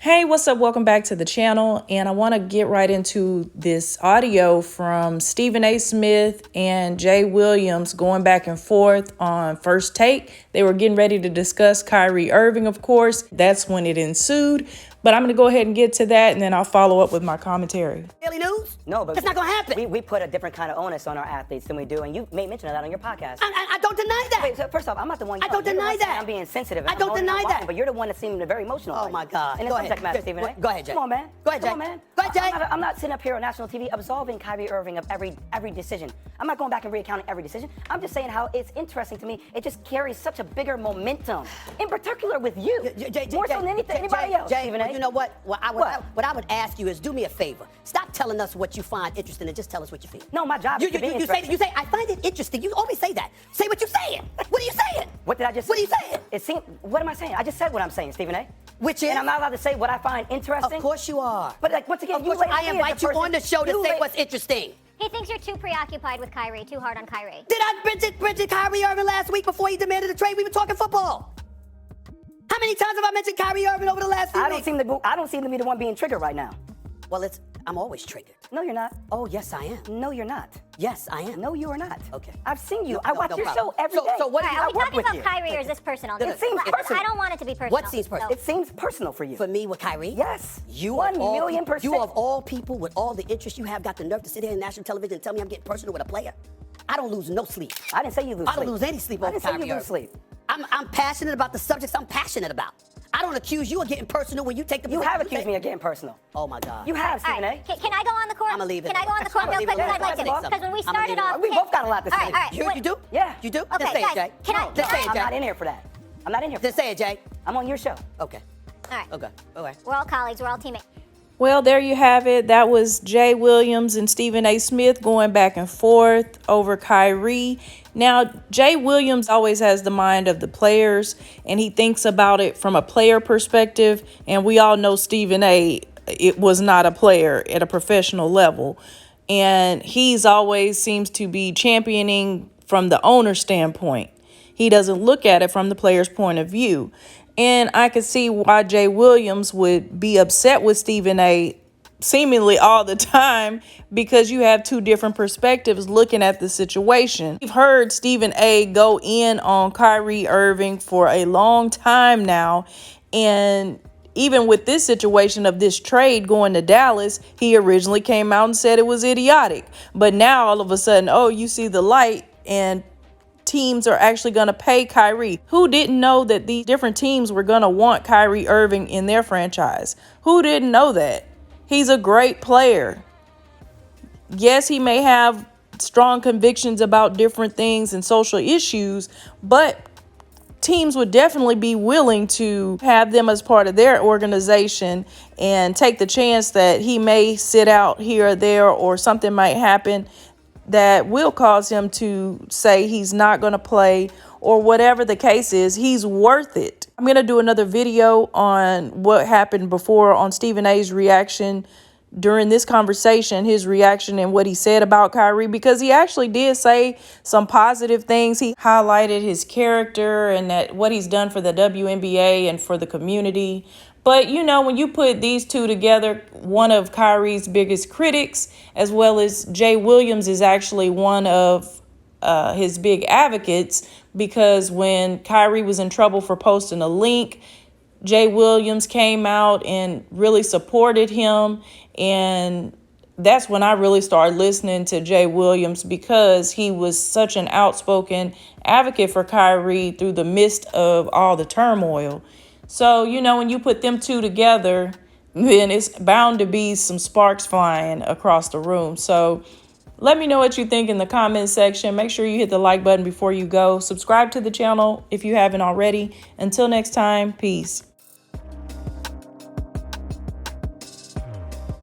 Hey, what's up? Welcome back to the channel. And I want to get right into this audio from Stephen A. Smith and Jay Williams going back and forth on First Take. They were getting ready to discuss Kyrie Irving, of course. That's when it ensued. But I'm going to go ahead and get to that, and then I'll follow up with my commentary. Daily news? No, but it's not going to happen. We put a different kind of onus on our athletes than we do, and you made mention of that on your podcast. I don't deny that. Wait, so first off, I'm not the one. I don't deny that. I'm being sensitive. I don't deny that. But you're the one that seemed very emotional. Oh my God. In the subject matter, Stephen A. Go ahead, Jay. Come on, man. Go ahead, Jay. Come on, man. Go ahead, Jay. I'm not sitting up here on national TV absolving Kyrie Irving of every decision. I'm not going back and recounting every decision. I'm just saying how it's interesting to me. It just carries such a bigger momentum, in particular with you, more so than anybody else. Jay, Stephen A. you know what? What I would ask you is do me a favor. Stop telling us what you find interesting and just tell us what you feel. No, my job is to be interesting. You say, I find it interesting. You always say that. Say what you're saying. What are you saying? What did I just say? What are you saying? It seemed, what am I saying? I just said what I'm saying, Stephen A. Which is? And I'm not allowed to say what I find interesting? Of course you are. But like, once again, I invite you on the show to say what's interesting. He thinks you're too preoccupied with Kyrie, too hard on Kyrie. Did I mention Kyrie Irving last week before he demanded a trade? We were talking football. How many times have I mentioned Kyrie Irving over the last few weeks? I don't seem to be the one being triggered right now. Well, I'm always triggered. No, you're not. Oh, yes, I am. No, you're not. Yes, I am. No, you are not. Okay. I've seen you. No, I watch your show every day. So what? Are we talking about Kyrie or is this personal? It seems personal. I don't want it to be personal. What seems personal? It seems personal for you. For me with Kyrie? Yes. You 1,000,000%. You of all people with all the interest you have got the nerve to sit here on national television and tell me I'm getting personal with a player? I don't lose no sleep. I didn't say you lose sleep. I don't lose any sleep over Kyrie. I didn't say you lose sleep. I'm passionate about the subjects I'm passionate about. I don't accuse you of getting personal when you take the. You have accused me of getting personal. Oh my God. You have, Stephen A. Can I go on the court? I'm gonna leave it. Can I go on the court real quick? Because I'd like to. Because when we started off, we both got a lot to say. All right. You do? Yeah. You do? Okay, Just say guys, it, Jay. can I? Just say it, I'm Jay. not in here for that. I'm not in here for Just say it, Jay. I'm on your show. Okay. All right. Okay. Okay. We're all colleagues. We're all teammates. Well, there you have it. That was Jay Williams and Stephen A. Smith going back and forth over Kyrie. Now, Jay Williams always has the mind of the players, and he thinks about it from a player perspective. And we all know Stephen A. it was not a player at a professional level. And he's always seems to be championing from the owner standpoint. He doesn't look at it from the player's point of view. And I could see why Jay Williams would be upset with Stephen A. seemingly all the time, because you have two different perspectives looking at the situation. We've heard Stephen A. go in on Kyrie Irving for a long time now. And even with this situation of this trade going to Dallas, he originally came out and said it was idiotic. But now all of a sudden, oh, you see the light and teams are actually going to pay Kyrie. Who didn't know that these different teams were going to want Kyrie Irving in their franchise? Who didn't know that? He's a great player. Yes, he may have strong convictions about different things and social issues, but teams would definitely be willing to have them as part of their organization and take the chance that he may sit out here or there, or something might happen that will cause him to say he's not going to play, or whatever the case is. He's worth it. I'm going to do another video on what happened before on Stephen A.'s reaction during this conversation, his reaction and what he said about Kyrie, because he actually did say some positive things. He highlighted his character and that what he's done for the WNBA and for the community. But, you know, when you put these two together, one of Kyrie's biggest critics, as well as Jay Williams, is actually one of his big advocates, because when Kyrie was in trouble for posting a link, Jay Williams came out and really supported him. And that's when I really started listening to Jay Williams, because he was such an outspoken advocate for Kyrie through the midst of all the turmoil. So, you know, when you put them two together, then it's bound to be some sparks flying across the room. So let me know what you think in the comment section. Make sure you hit the like button before you go. Subscribe to the channel if you haven't already. Until next time, peace.